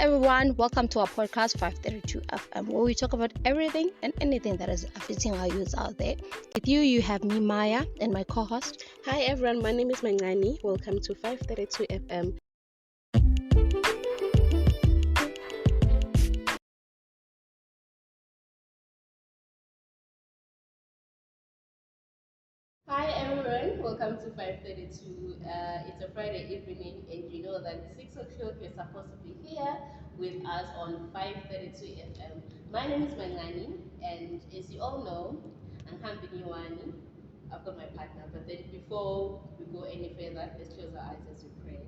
everyone, welcome to our podcast 532 FM, where we talk about everything and anything that is affecting our youth out there. With you have me, Maya, and my co-host. Hi everyone, my name is Mangani. Welcome to 532 FM. Hi everyone, welcome to 532. It's a Friday evening, and you know that 6 o'clock you're supposed to be here with us on 532 FM. My name is Mangani, and as you all know, I'm Hambiniwani. I've got my partner, but then before we go any further, let's close our eyes as we pray.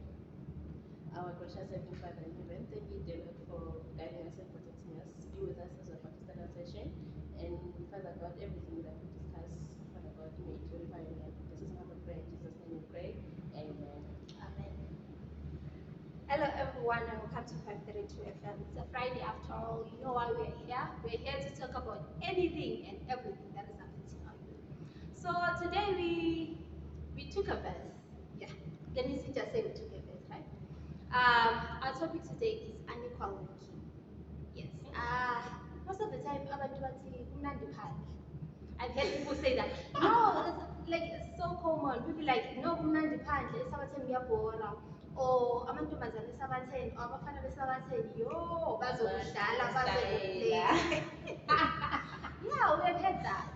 Our gracious Heavenly Father in heaven, thank you, dear Lord, for guiding us and protecting us. Be with us as we about to start our session. And Father God, everything that we discuss, Father God, may it glorify your name. This is our prayer. In Jesus' name we pray. Amen. Amen. Hello everyone and welcome to 532 FM. It's a Friday after all. You know why we're here? We're here to talk about anything and everything that is affecting our youth. So today we took a verse. Yeah. Let me just say we took a verse, right? Our topic today is unequal working. Yes. Most of the time abantu bathi kumnandi phandle. I've heard people say that. No, it's so common. People like, no, kumnandi phandle, esabatheni kuyabhora. Or amantombazane esabatheni, or abafana besabatheni, yo, bazokudlala, bazokuplay. Yeah, we have heard that.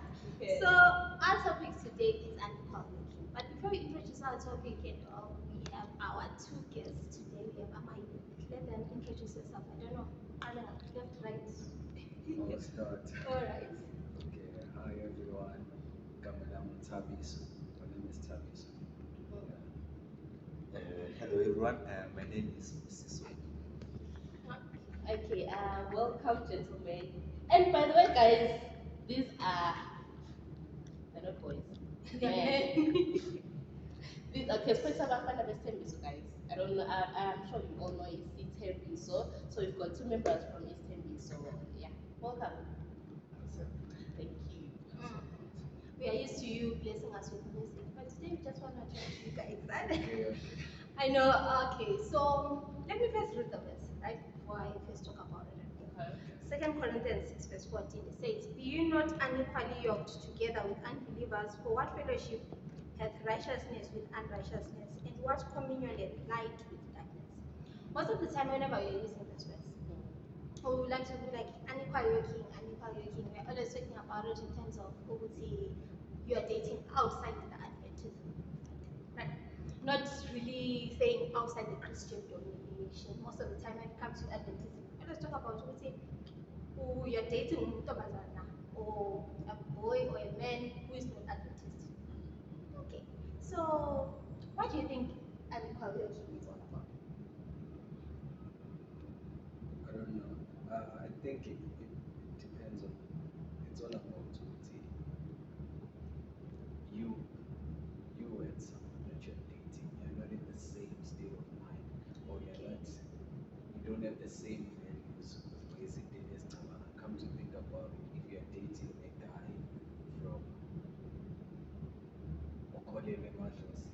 Okay. So our topic today is unequal working. But before we introduce our topic and all, we have our two guests today. We have Amai. Let them introduce yourself. I don't know. Anna, left, right. I'll start. All right. Okay, hi everyone. I'm Tabiso. My name is Tabiso. Hello everyone, my name is Siso. Okay, welcome gentlemen. And by the way, guys, these are they're not boys. These are Kespresa Bafana Bestembiso, guys. I don't know. I'm sure you all know it's Tembiso. So we've got two members from East Tembiso. Yeah, welcome. Thank you. We are used to you blessing us with music, but today we just want to talk to you guys. Okay. I know. Okay, so let me first read the verse, right? Before I first talk about it. Okay. 2 Corinthians 6 verse 14, it says, "Be you not unequally yoked together with unbelievers, for what fellowship hath righteousness with unrighteousness, and what communion hath light with darkness?" Most of the time, whenever you're using this verse, or we like to be like unequal yoking, we're always talking about it in terms of you are dating outside the Adventism, right? Not really saying outside the Christian denomination. Most of the time when it comes to Adventism, we always talk about you're dating or a boy or a man who is not Adventist. Okay, so what do you think unequal yoking is all about? I don't know. I think it depends on. It's all about you. You and someone that you're dating. You're not in the same state of mind, or you're not. You don't have the same values. Basically, this time come to think about it, if you're dating a guy from Okolele Majosi,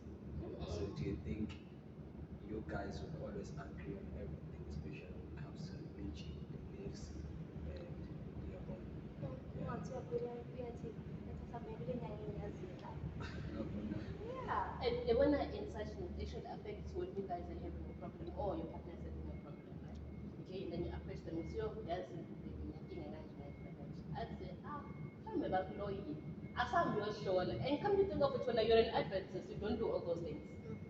so do you think you guys would always agree on everything, especially when it comes to religion, beliefs, and your body? Yeah. And when in such notation affects when you guys are having a problem or your partner is having a problem, right? Okay, and then you approach them with your that's I'd say, tell me about lawyer. Asam you're sure. And come to think of it, when you're an Adventist, you don't do all those things.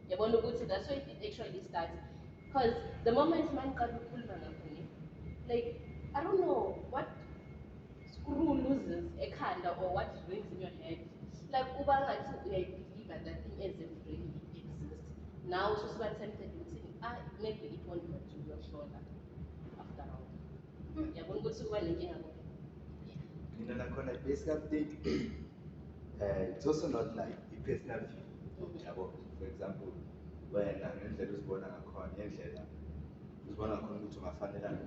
You want to go to that's why it actually starts. Because the moment man can pull like I don't know what screw loses a candle or what rings in your head. Like Uber like believe that thing as if really exists. Now so so tempted in saying, maybe it won't hurt to your shoulder after all. Yeah, when go to one again. Basically, it's also not like a personal view. For example, when ngendlela uzibona ngakhona ngendlela uzibona ngakhona ukuthi ungafanelanga.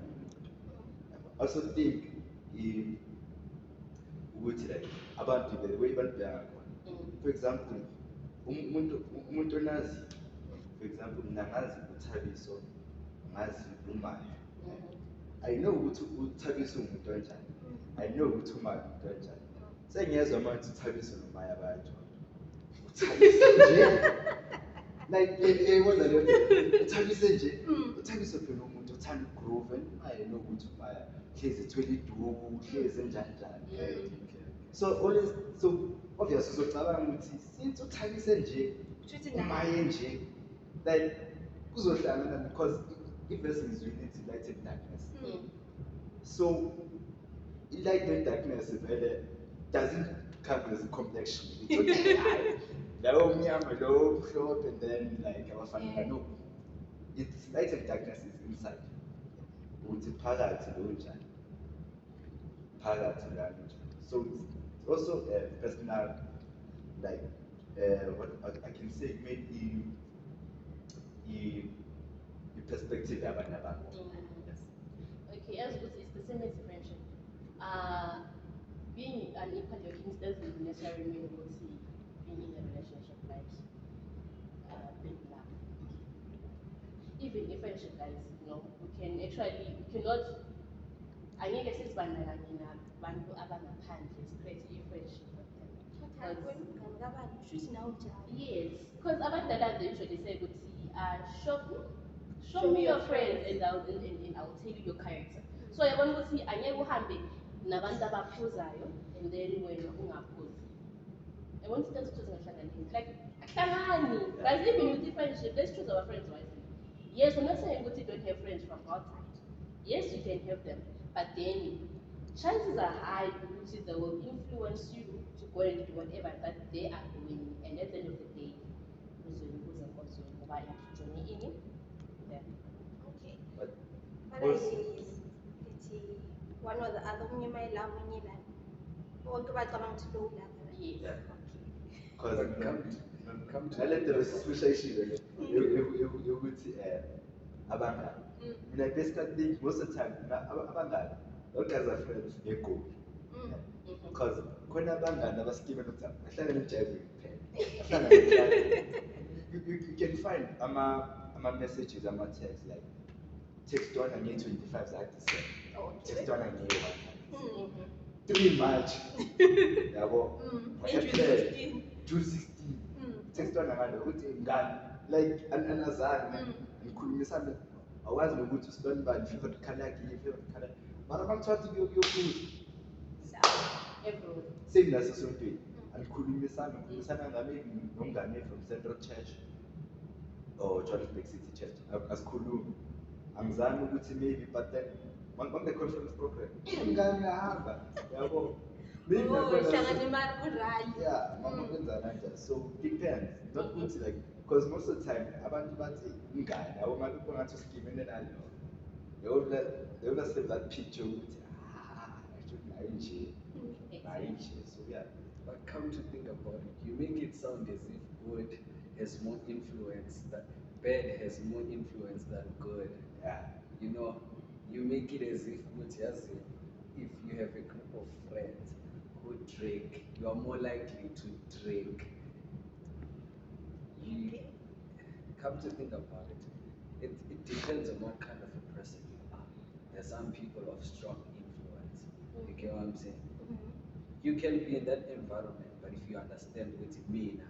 I also think ukuthi like abantu the way abantu bheka ngakhona. For example, umuntu onazi, for example, mina ngazi uThabiso, ngazi uMayo. I know ukuthi uThabiso umuntu onjani. I know ukuthi uMaya umuntu onjani. Sengiyezwa manje uThabiso noMaya bayajona. uThabiso nje like yayibona leyo nto. uThabiso nje uThabiso phela umuntu othanda ugroove and uMaya know ukuthi uMaya hlezi ethwele iduku hlezi njani njani. So always so obviously uzocabanga ukuthi since uThabiso nje uMaya nje like kuzohlangana because if-verse is unity, light and darkness. So light and darkness vele doesn't come as a complexion. It's okay. Lawo mnyama lo mhlophe and then like abafana no. It's light and darkness is inside. Ukuthi phakathi lo njani. Phakathi la njani. So it's also a personal like what I can say maybe perspective yabanye abantu. Okay, as good, it's the same as friendship. Being an equal Yoking doesn't necessarily mean being in a relationship like being love. Even in friendship, guys, we can actually, we cannot. I need to say bandakanye nabantu abangaphandle create i-friendship with them. Yes, because abadala they usually say, show me your friends and I'll tell you your character. So yabona ukuthi angeke uhambe nabantu abaphuzayo and then wena ungaphuzi. Yabona ukuthi lezi two zingahlanganisi. Like ahlangani. Guys, even with the friendship, let's choose our friends wisely. Yes, I'm not saying you don't have friends from outside. Yes, you can have them, but then chances are high because they will influence you to go and do whatever that they are doing, and at the end of the day, them. Okay. But But I see it's one or the other when you may love when you like. Wonke bacabanga ukuthi lo ulapha. Yes. yeah. Because come to nalento besishayishile le yokuthi abangani. Mina basically think most of the time abangani all guys are friends ngegoal. Because khona abangani abaskime ukuthi ahlangane emjayivini kuphela. You can find ama messages ama text like text one nge 25 zathi text one nge 1 3 March yabo April 216 text one ngalo ukuthi ngani like anazani ngikhulumisana awazi nokuthi usibani bani favorite color yakhe favorite color mara bakuthatha kuyokuza Everyone. same naso sontweni ngikhulumisana ngami nomngane from Central Church or Johannesburg City Church asikhulumi angizami ukuthi maybe but then on the conference program ingane yahamba yabo maybe hlangana imali kurali. yeah mama kwenza kanjani so depends not ukuthi like because most of the time abantu bathi ingane yabo malupho ngathi usikimene nalo they will save that picture ukuthi actually nayo nje so yeah. But come to think about it, you make it sound as if good has more influence, that bad has more influence than good. Yeah. You know, you make it as if if you have a group of friends who drink, you are more likely to drink. You come to think about it, it depends on what kind of a person you are. There's some people of strong influence. You get what I'm saying? You can be in that environment, but if you understand what it means,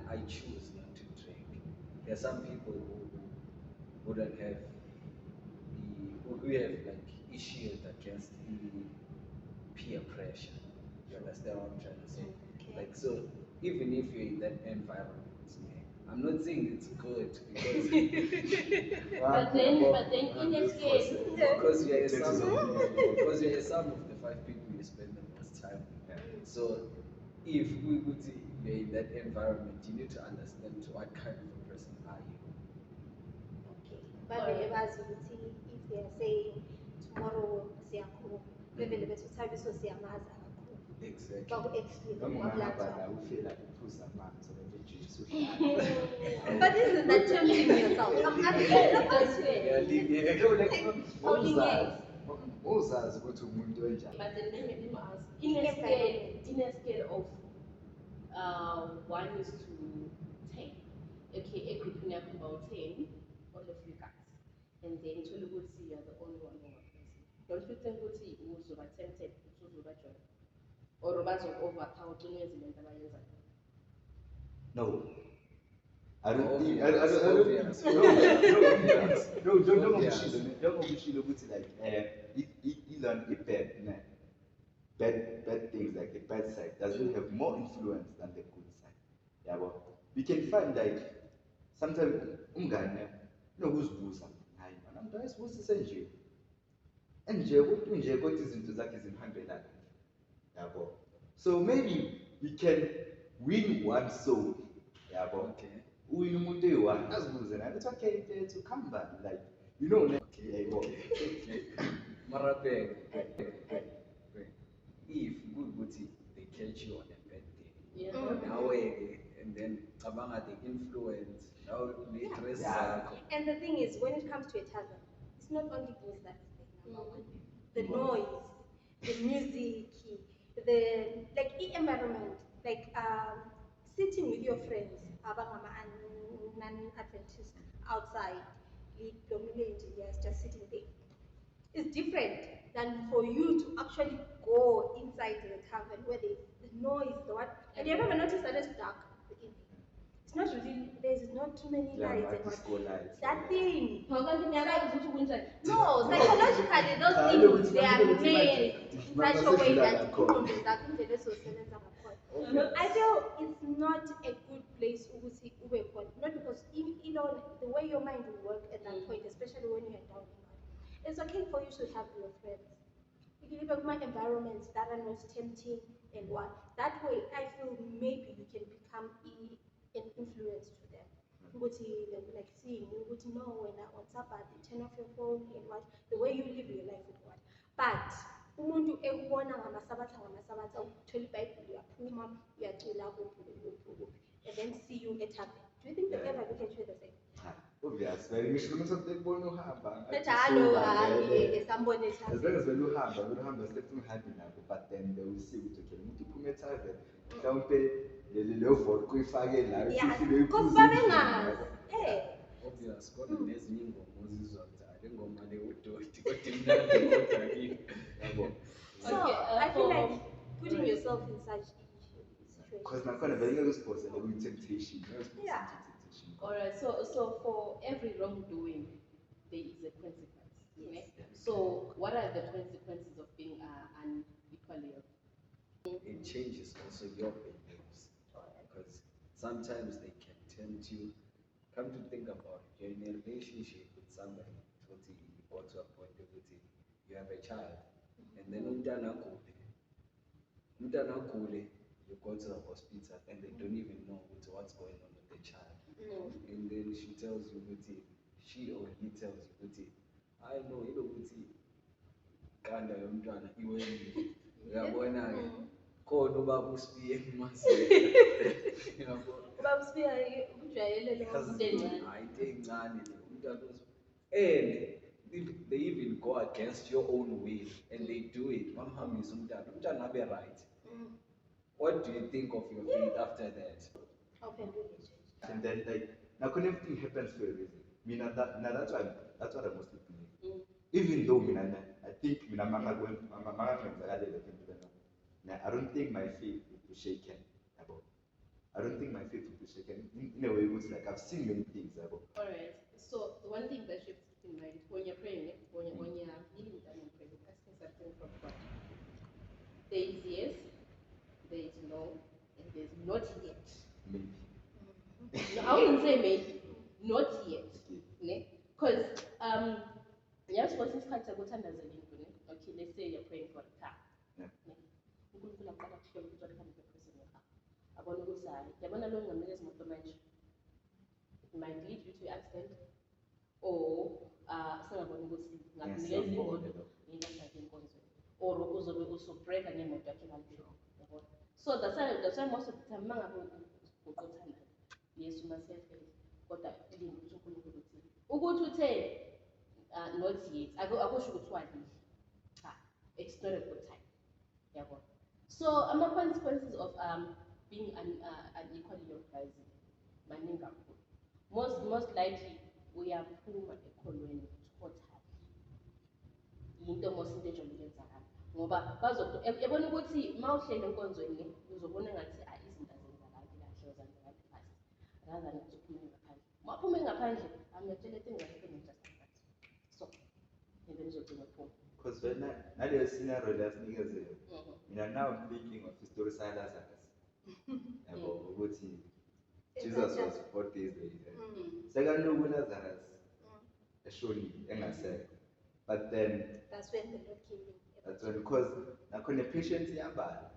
I choose not to drink. There are some people who wouldn't have who have like issues against the peer pressure. You understand what I'm trying to say? Okay. Like so, even if you're in that environment, I'm not saying it's good because But then in a scale, because you're a sum of the 5 people you spend the most time with. So if we would say you're in that environment, you need to understand what kind of a person are you. Okay. But bazi ukuthi if they are saying tomorrow siyakhuluma bevele bethi uThabiso siyamaza kakhulu. Exactly. Baku-explain noma ungahamba ngokulanjani. la ufela uphuza amanzi ngoba eJesu But isn't that tempting yourself? I'm asking the question. uzazi ukuthi umuntu onjani. but then let me ask, in a scale of 1 to 10, okay, a group about 10, all of you guys. and then uthole ukuthi you are the only one ongaphezulu. Don't you think ukuthi uzoba tempted ukuthi uzobajoyina or bazo-overpower xa uyenza le nto abayenzayo? No. I don't think. Obvious, I don't think. obvious. No, don't Obvious. like Elon bad things like the bad side doesn't have more influence than the good side. Yeah, but we can find like sometimes umngane nokuzibuza hayi mana umuntu ayisibusise nje nje ukuthi nje kodwa izinto zakhe zimhambela yabo. So maybe we can win one soul yabo. Okay. Uwin umuntu eyi-one azibuze naye it's okay to come back like you know Okay. Mara bheka, if kuwukuthi they catch you on a bad day, Yeah. nawe and then cabanga the influence, nawe ne-dress Yeah. zakho. And the thing is, when it comes to Adventism, it's not only things that is the number one. The noise, the music, the like environment, like sitting with your friends, non-Adventists outside, just sitting there. It's different than for you to actually go inside the tavern where the noise, the what. And you ever noticed that it's dark? It's not really, there's not too many lights and what. disco lights. That thing. No, Psychologically, those things, they are made in such a way that I feel it's not a good place ukuthi ube khona. Not because you know the way your mind will work at that point, especially when you're down in life. It's okay for you to have your friends. You can live in my environments that are not tempting and what. That way, I feel maybe you can become an influence to them. Ukuthi like seeing you would know when on Sabbath you turn off your phone and what the way you live your life with what. But umuntu ekubona ngamasabatha uthola iBhayibheli uyaphuma uyacula and then see you at tavern. Do you think they ever look at you the same? Obvious. Very ngisho noma sekubona uhamba. Hello, sambone As long as when uhamba step ungahambi nabo, but then they will see ukuthi okay umuntu uphuma ethavern mhlawumbe leyo vodka uyifake la yeah, because babengazi. Obvious, kodwa nezinye ingoma uzizwa ukuthi le ngoma le udoti kodwa imnandi kodwa kimi. Yabo. So Okay, I feel like putting yourself in such situations. because nakhona bengekuziphosa le temptation. Yeah. Alright, so for every wrongdoing, there is a consequence. Yes. Okay? So what are the consequences of being unequally yoked? It changes also your behaviors because sometimes they can tempt you. Come to think about it, you're in a relationship with somebody, you got to a point of you have a child, and then umntana agule, you go to the hospital and they don't even know what's going on with the child. And then she tells you, she or he tells you, I know, you know, kanda yomntwana iwenile. Uyabona ke? Khona ubaba uSibiye eMasini. Uyabona? Ubaba Usibiye ujwayelele Hayi into encane le. Umntwana and they even go against your own will and they do it. Bamhambisa umntwana abe right. What do you think of your faith after that? And then like now everything happens for a reason. That's what I mostly believe. Even though I think I don't think my faith will be shaken about. I don't think my faith will be shaken. In a way, it was like I've seen many things about. Alright, so the one thing that you have to keep in mind when you're praying, when you're kneeling down and praying, asking something from God. There is yes, there is no, and there's not yet. Maybe. No, I wouldn't say maybe, not yet. Because yes, for instance, okay, let's say you're praying for a car. uNkulunkulu aqala kuhlola ukuthi wathanda the person yakho abona ukuthi hayi yabona lo ngamnikeza imoto manje it might lead you to accident or singabona ukuthi ngakunikeza imoto ngingashaya inkonzo or uzobe usubreaka ngemoto yakhe kanjalo yabona. So that's why most of the time mangabe uqothana yes uma sefele kodwa ilinde ukuthi uNkulunkulu uthini ukuthi uthe not yet akusho ukuthi wadile cha it's not a good time yabona. So consequences of being unequally yoked maningi kakhulu. Most likely uyaphuma ekholweni into mos into ejonge ukwenzakala ngoba yabona ukuthi uma uhlele enkonzweni uzobona ngathi izinto azenzakali kahle uzenzakali fast rather than ukuthi uphume ngaphandle uma uphume ngaphandle amyatshela things are happening just like that so and then uzogcina uphuma because when naleyo scenario lasinikeze mina now I'm thinking of story sa Lazarus yabo ukuthi Jesus was 4 days later sekaloku Lazarus eshonile engasekho but then that's when the Lord came in. That's when, because nakhona patient iyabhala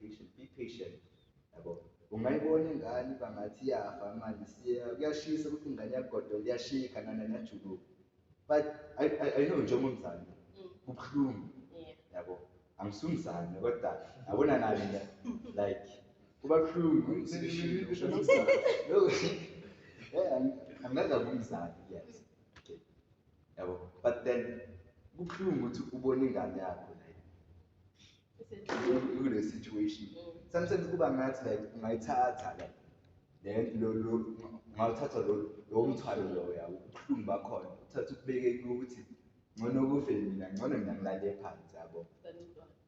patient, be patient yabo ungayibona ingane bangathi yafa manje kuyashisa ukuthi ingane yagodola iyashika nananyajuluka but I know njengomzali kubuhlungu yabo angisumzali kodwa yabona nami like kuba buhlungu angazi umzali yes yabo but then kubuhlungu ukuthi ubone ingane yakho like kule situation sometimes kuba ngathi like ungayithatha like then ungawuthatha lo mthwalo lo yawo ubuhlungu bakhona uthatha ukubeke ukuthi ngcono kufe mina ngcono mina ngilale phansi yabo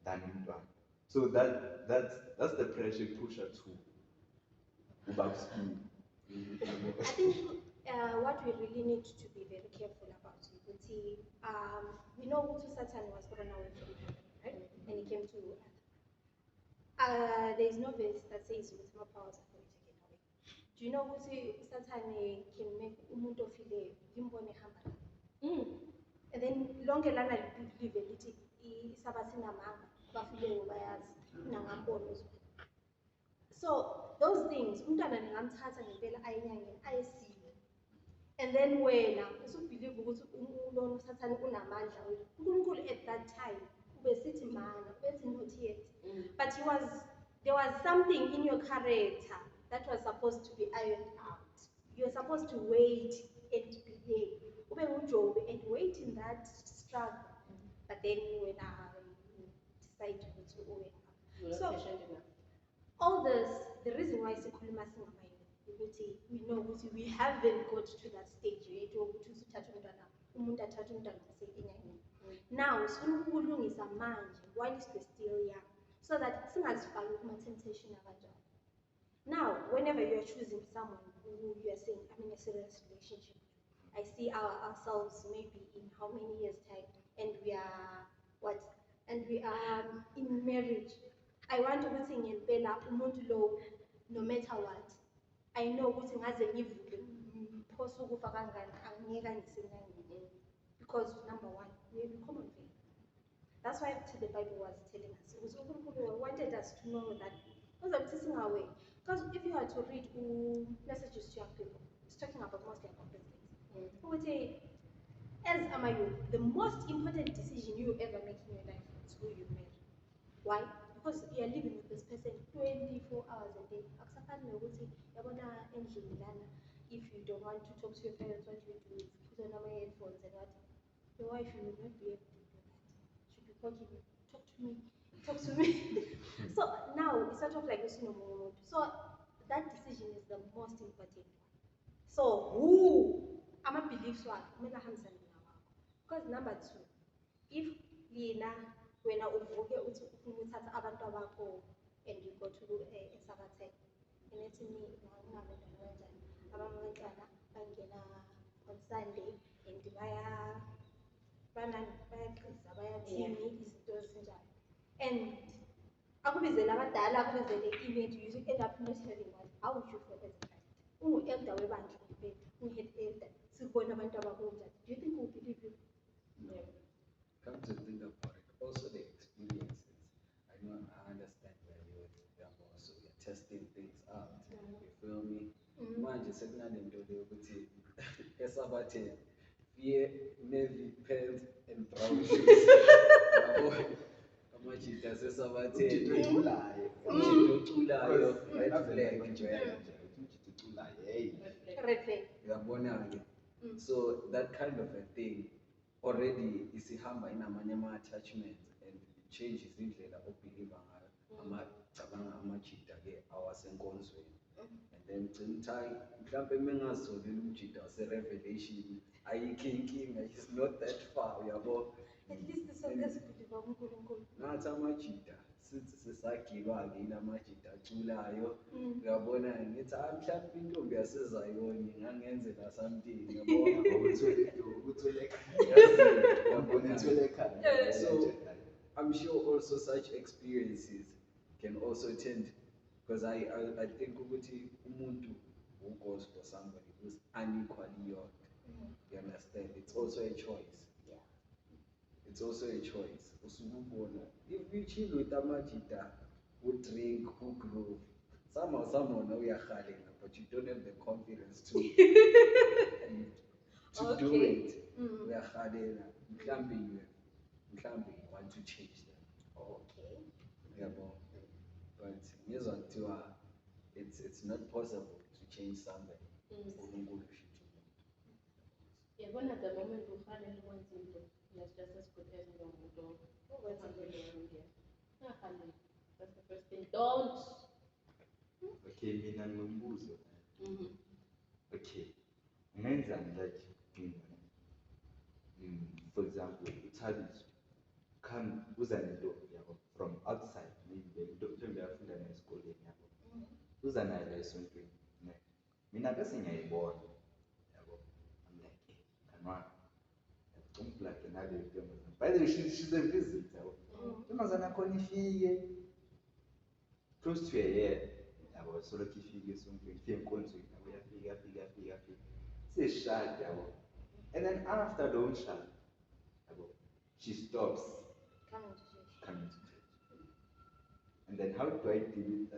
than umntwana so that's the pressure pusher to about speed. I think what we really need to be very careful about is we know who Satan was thrown away from heaven, right? And he came to earth. There is no verse that says with more powers are going taken away. Do you know who Satan can make umuntu ofile imbone hamba? And then lonke lana believe elithi isabathina manga bafile bayazi nangambono. So those things umntwana ningamthatha ngempela ayinyangeni ayesile and then wena usubelieve ukuthi ulono Satan unamandla uNkulunkulu at that time ubesithi mana ubethi not yet but there was something in your character that was supposed to be ironed out. You were supposed to wait and be there ube nguJob and wait in that struggle but then when I decide to ube so all this, the reason why sikhuluma singamayini ukuthi we know ukuthi we haven't got to that stage yet ukuthi usuthatha umntwana umuntu athatha umntwana enyangeni now sifuna ukulungisa manje while we're still young so that singazifaki kuma-temptation abanjalo. Now whenever you are choosing someone who you are saying I'm in a serious relationship, I see ourselves maybe in how many years time and we are in marriage. I want ukuthi ngempela umuntu lo no matter what I know ukuthi ngaze ngivuke ngiphosa ukufa kangani angiyeka ngisenyangeni because number one we have a common faith. That's why the Bible was telling us ukuthi uNkulunkulu wanted us to know that because if you are to read messages to young people it's talking about mostly about these things ukuthi as am I the most important decision you ever make in your life is who you marry. Why? Because you are living with this person 24 hours a day. Akusafani nokuthi yabona endlini lana if you don't want to talk to your parents what you do is put on my headphones and what your wife will not be able to do that. She'll be calling you, talk to me. So now it's sort of like this mode. So that decision is the most important one. So who am I beliefs one? Because number two, if Lina wena uvuke uthi ufuna ukuthatha abantu abakho and you go to eSabathe and ethi ngingabantwana kanjani abantwana bangena on Sunday and bayaqhiza bayathini izinto ezinjalo and akubizele abadala akubizele i-image you end up not having one. How would you feel as a child ungu-elder webandla ungu-head elder sikubona abantu abakunjani do you think we'll believe you? No. Come to think about it, also the experiences. I understand where you're also you're testing things out. You feel me? Manje sekunalento yokuthi eSabathe fear navy pants and brown shoes. Amajita eSabathe uculayo Red flag. Yabona-ke. So that kind of a thing already isihamba inamanye ama-attachments and it changes indlela obhiliva ngayo amacabanga amajida-ke awasenkonzweni and then gcina mhlawumbe mengazizolela umjida wase-revelation ayikho inkinga, it's not that far uyabo At least sonke sibhiliva kuNkulunkulu. nathi amajida sithi sisagilwa-ke yila majida aculayo uyabona ngithi mhlawumbe intombi yasezayoni ngangenzela something so I'm sure also such experiences can also tend, because I think ukuthi umuntu who goes for somebody who's unequally yoked, you understand, it's also a choice. It's also a choice. If you chill with amajita, who drink, who groove, somehow know you're khaling, but you don't have the confidence to do it. We are khaling. You want to change them. Okay. Yeah, but it's not possible to change somebody. Yeah, when at the moment we find anyone simple, let's just as good as no motor. That's the first thing. Don't. Okay, mina ngombuzo. Okay. Ungenza like for example, uThabiso come uza nento yabo from outside, maybe ntombi yafunda nayo esikoleni yabo. Uza nayo la esontweni. Mina bese ngiyayibona. Yabo. I'm like, kanwa. Don't like another ntombazana. By the way, she's a visitor. Ntombazana khona ifike close to a year. Yabo soloko ifike esontweni, ifike enkonzweni, yabo yafika. Seshada yabo. And then after the shot, she stops coming to church. And then how do I deal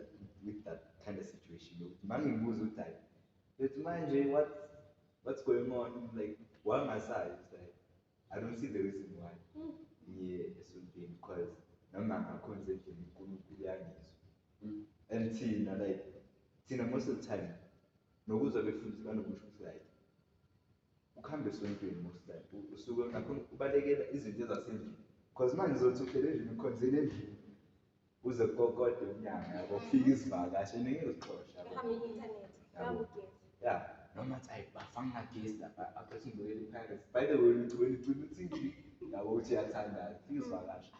with that kind of situation? What's going on? Like, why am I sad? It's like, I don't see the reason why. Yeah, because I'm concentrating on and Tina, like, most of the time, no goes away from like, ukuhambe esontweni most time usuke ngakhona ukubalekela izinto ezasendlini because manje uzothi uhlele endlini ukhonzele endlini uze kokode umnyaka yabo kufika izivakashi ngeke uzixosha yeah noma athi bafanga ngagesi lapha apha singibuyele ePirates. By the way ucina yabo uthi uyathanda fika izivakashi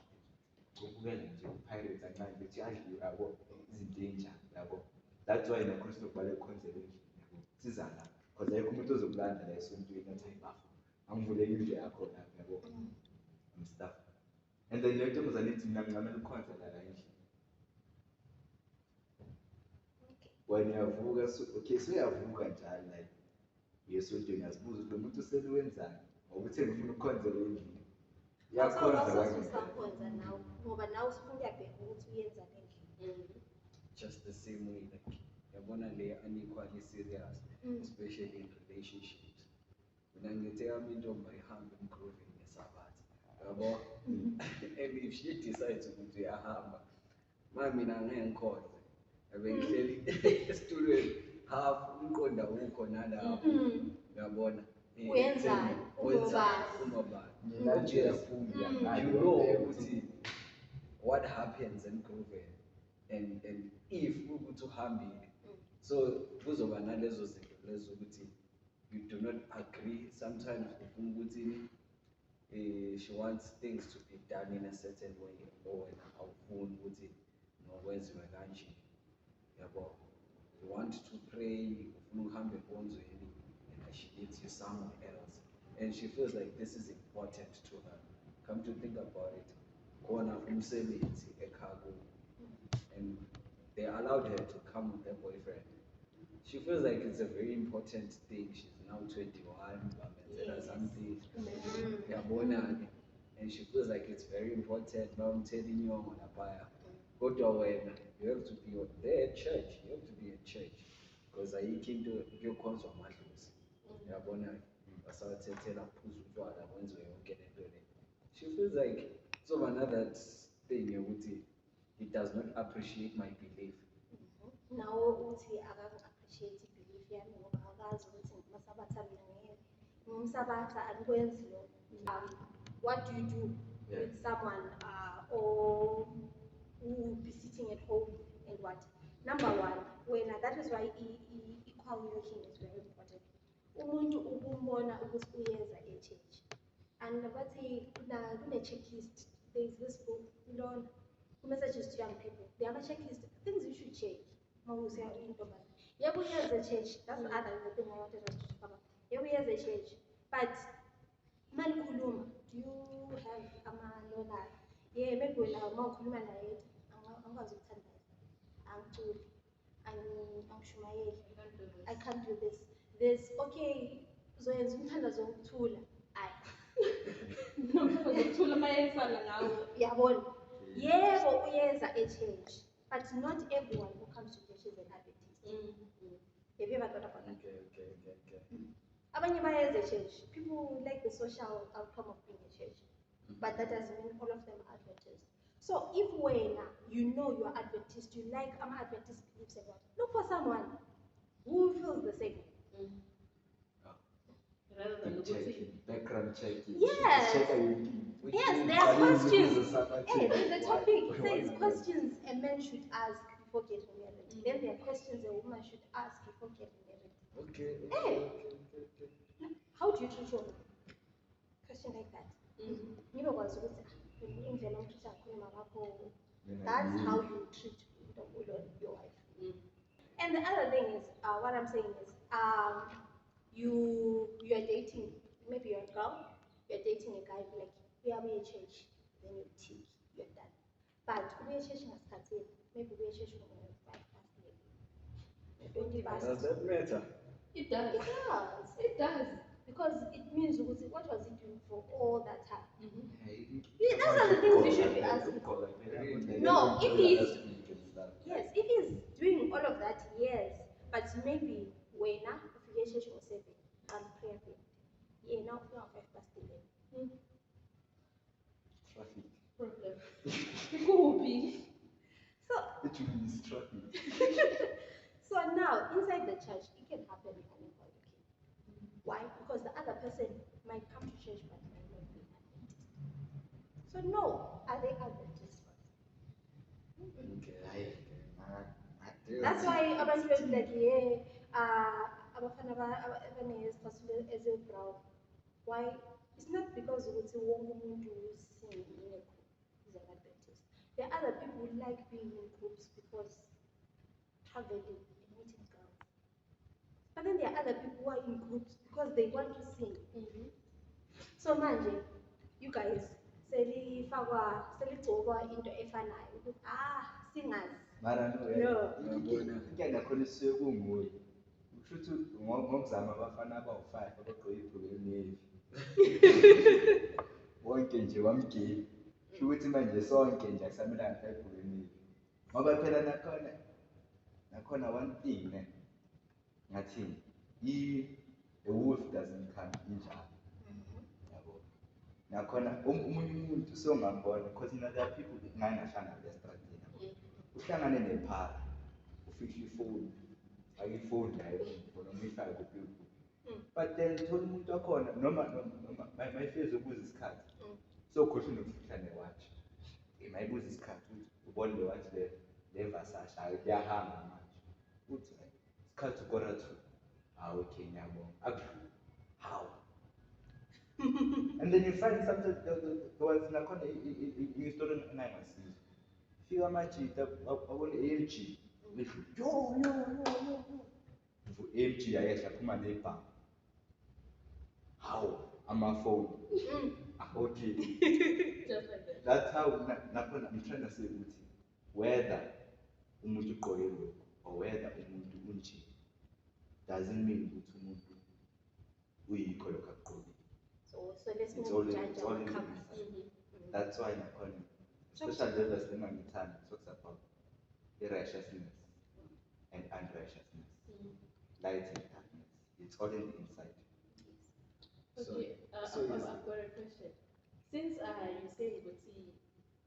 ukubukela nje uPirates ancane uthi adliwe yabo izinto enjani yabo. That's why nakhona sinokubaleka ukhonzele endlini yabo siza la because ayikho umuntu ozokulanda la esontweni athi hayibafu angivuleke indlu yakho lapha yabo and stuff. And then le ntombazane ithi mina ngincamela ukhonza la endlini. When uyavuka okay so uyavuka njalo like uyesontweni yazibuza ukuthi lo muntu useliwenzani ngokuthi ngifuna ukukhonzela endlini usakhonza nawe ngoba nawe ufuna uyabheka ukuthi uyenza endlini. Just the same way, like yabona le unequally serious, especially in relationships. Mina ngithi intombi ayihambe improving ngesabatha yabo. And if she decides ukuthi uyahamba mina ngeke ngikhonze abe ngihleli esitulweni half umqonda ukho nalapho uyabona Uyenzani unobani you know ukuthi what happens emproving and if ukuthi uhambile so kuzoba nalezo zinto lezo ukuthi you do not agree sometimes ufuna ukuthi she wants things to be done in a certain way or wena awufuni ukuthi nokwenziwe kanje yabo. You want to pray ufuna uhambe enkonzweni and she needs you somewhere else and she feels like this is important to her. Come to think about it, khona umsebenzi ekhaya and they allowed her to come with her boyfriend. She feels like it's a very important thing. She's now 21, something, and she feels like it's very important. I'm telling you, go to when you have to be there at church. You have to be at church because I came to your concert. She feels like so another thing. It does not appreciate my belief. Nawe uthi akaku-appreciate ibelief yami ngoba akazi ukuthi ngumasabatha mina ngumsabatha anikwenzi lokho. What do you do with someone or who will be sitting at home and what? Number one, that is why equal yoking is very important. Umuntu ukumbona ukuthi uyenza e-church and bathi kune checklist. There's this book, Learn, messages to young people. There are checklist, things you should check. Yeah, we have a change. That's the other thing I wanted us to talk about. Yeah, we have a change. But Malkuluma, do you have Amalona? Yeah, maybe when I'm more Kuluma, I'm going to tell I can't do this. There's okay, so as zokuthula. Yabona. Yebo uyenza a change, but not everyone who comes to church is an Adventist. Have you ever thought about that? Okay. Abanye bayenza a change. People like the social outcome of being a church, but that doesn't mean all of them are Adventists. So if when you know you are Adventist, you like Adventist beliefs about, look for someone who feels the same. Rather than background checking. Yes. Yes, there are questions. Hey, the topic says questions a man should ask before getting married. Then there are questions a woman should ask before getting married. Okay. Hey, how do you treat your man? Question like that. That's how you treat your wife. And the other thing is, what I'm saying is, you are dating, maybe you're a girl, you're dating a guy, like, we are in church, then you tick, you're done. But we are church maybe we are church from 5 past 20 past. Does that matter? It does. It does. It does. Because it means what was he doing for all that time? Yeah, those are the things you should be asking. No, if he's doing all of that, yes, but maybe when affiliation was 7 and prayer, yeah, now 5 past 11. Traffic. Problem. People will be. So it means traffic. So now inside the church, it can happen unequal. Why? Because the other person might come to church but might not be Adventist. So no, are they Adventists? That's why abantu like abafana as a brown. Why? It's not because it's a wonke umuntu sing in a group is an Adventist. There are other people who like being in groups because traveling and meeting girls. But then there are other people who are in groups because they want to sing. So manje, you guys, selifakwa into efanayo ukuthi singers. No. Ngiyana khona isuke kunguye. Ushuthi ngokuzama abafana abawu5 abagqoke ibhulu enevi. Wonke nje wamgili. Kusho ukuthi manje sonke nje akusamelanga ibhulu enevi. Ngoba phela nakhona one thing ngathi a wolf doesn't come injalo. Yabo. Nakhona umunye umuntu songambona because there are people ngangahlangana lestrategy. Uhlangane nephara. Ufika ifoni. Ayifoni la ifoni umifaka kuphela. But then thola umuntu wakhona noma mayifiza ukuza isikhathi. So khohle nokufihla newatch. Mayibuza isikhathi ubone le watch le Versace ayahamba manje. Uthi isikhathi ukora 2. Okay, nyabonga. How? And then you find something there was nakhona story engayingasiza. Fika amajita abone AMG. Yo. AMG ayehla phuma nebha. How? Phone. Okay. Just like that. That's how nakhona I'm trying to say ukuthi whether umuntu uqoke lokho or whether umuntu unje doesn't mean ukuthi umuntu uyikho lokho akuqoke. So let's It's move all to in the That's why nakhona especially the verse time talks about righteousness and unrighteousness, light and darkness. It's all in the inside. Okay, I've got a question. Since you say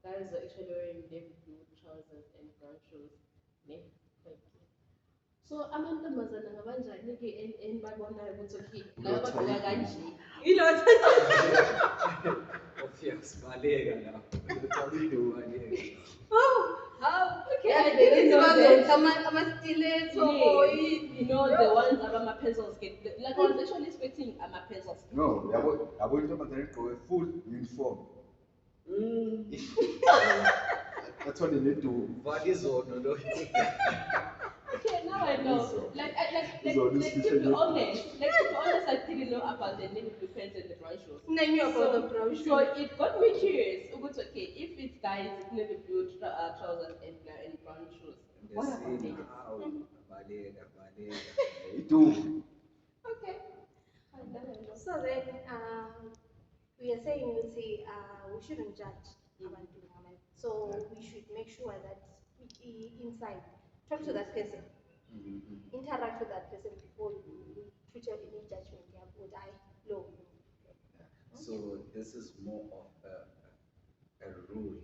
guys are actually wearing navy blue trousers and brown shoes, so amantombazana ngabanjani ke enibabonayo ukuthi okay laba bagqoka kanje Baleka lapho. Okay, ama-stiletto the ones abama-pencil skate. Like I was actually expecting pencil skate. No, yabo intombazane igqoke full uniform. That's what they need to. What is on? No? Okay, now I know. Like to be honest, I didn't know about the navy blue pants and the brown shoes. Then you about the brown So shoes. it got me curious. It's okay if it's guys, navy blue trousers and brown shoes. What about ladies? They do. Okay. So then, we are saying, we shouldn't judge abantu ngabantu. So we should make sure that inside, talk to that person, interact with that person before you put your any judgment. Yeah, would I low? So this is more of a rule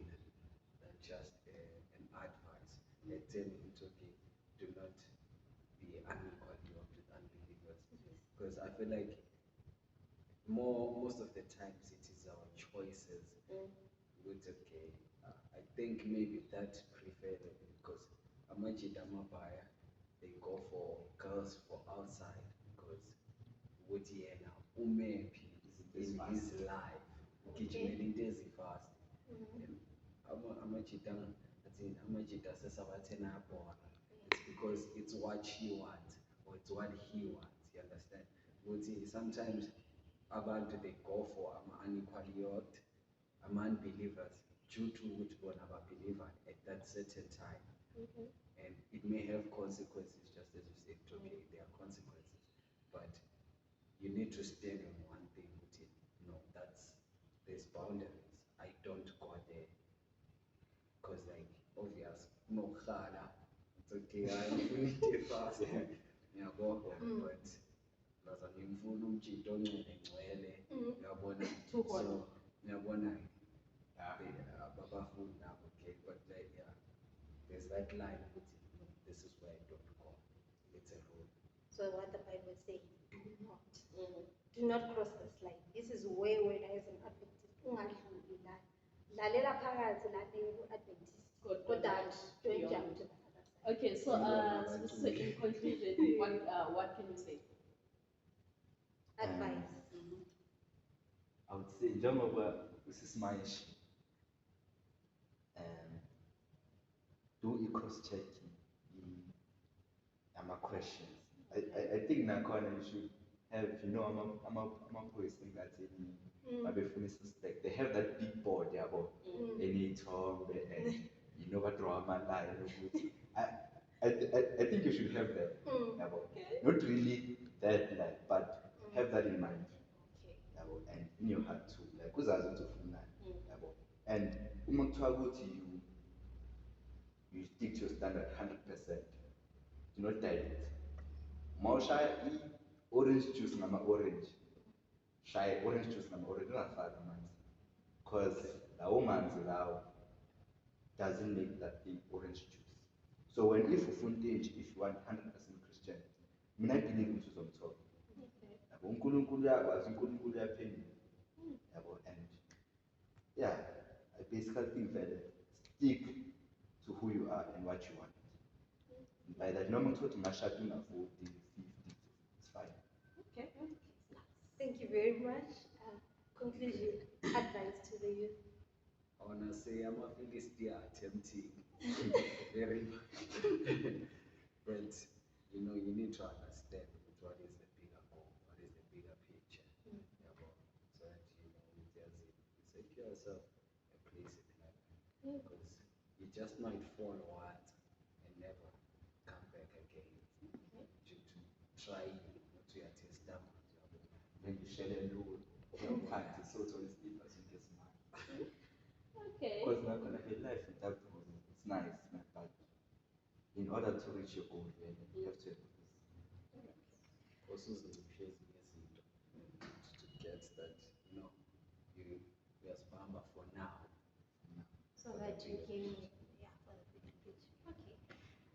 than just an advice. A telling you, okay, do not be unequal with unbelievers. Because I feel like most of the times it is our choices. Which okay, I think maybe that preferred because Amajidama buyer they go for girls for outside because what he now maybe in his life kitchen is fast. Amajidama Amajida says it's because it's what she wants or it's what he wants, you understand? Sometimes abantu they go for unequal yoked, unbelievers due to which one are a believer at that certain time. And it may have consequences, just as you said, okay, there are consequences. But you need to stand on one thing, which is no, there's boundaries. I don't go there. Because like obvious, no khana. It's okay, I'm doing it fast. Yeah, go home, but ngaza ngimfuna umjito ongcele ngcwele uyabona so uyabona ababafundi nabo okay but like yeah there's that line ukuthi no this is where I don't go it's a rule. So what the Bible says, do not cross this line. This is where when I as an Adventist, ungadluli la. Lalela phakathi la Adventist. Kodwa don't jump to the other side. Okay, so in conclusion, what can you say? Advice. I would say, njengoba usisimayishe, do i-cross-checking ama-questions. I think nakhona you should have, amaphoyisa engathini mabefuna i-suspect, they have that big board yabo eney'thombe and badraw ama-line ukuthi I think you should have that yabo. Not really that like but have that in mind yabo and in your heart too like uzazi ukuthi ufunani yabo and uma kuthiwa ukuthi you stick to your standard 100%. Do not dilute. Mawushaya i-orange juice ngama-orange, shaya orange juice ngama-orange, ungafaki amanzi. Because lawo manzi lawo doesn't make that thing orange juice. So when if ufuntage, if you want 100% Christianity, mina I believe ukuthi uzomthola. Yabo uNkulunkulu uyakwazi, uNkulunkulu uyaphendula. Yabo and yeah, I basically think that stick to who you are and what you want. By that, no matter what mashup you 40, 50, it's fine. Okay. Thank you very much. Conclusion, advice to the youth. I wanna say I'm a Philistine tempting. Very much. But you need to understand what is the bigger goal, what is the bigger picture. So that you secure yourself a place in heaven. Because you just might fall once and never come back again due to trying not to your testament. When you share a load, your part is so deep as you get smart. Okay. Because now when I get life without goals, it's nice, but in order to reach your goal, you have to have this. Also, to get that, you are spamba for now. So that you can, for the bigger picture. Okay.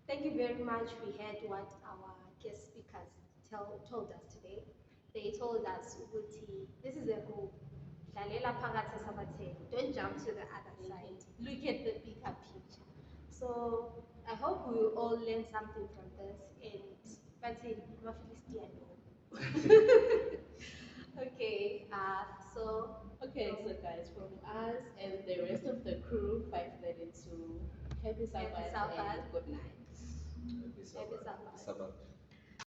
Thank you very much. We heard what our guest speakers told us today. They told us, Uguti, this is a rule. Don't jump to the other side. Look at the bigger picture. So I hope we will all learn something from this. And Okay, so Okay, so guys, from us and the rest of the crew, 532, happy happy Sabbath Sabbath. and good night. Happy Happy Sabbath. Sabbath. Sabbath.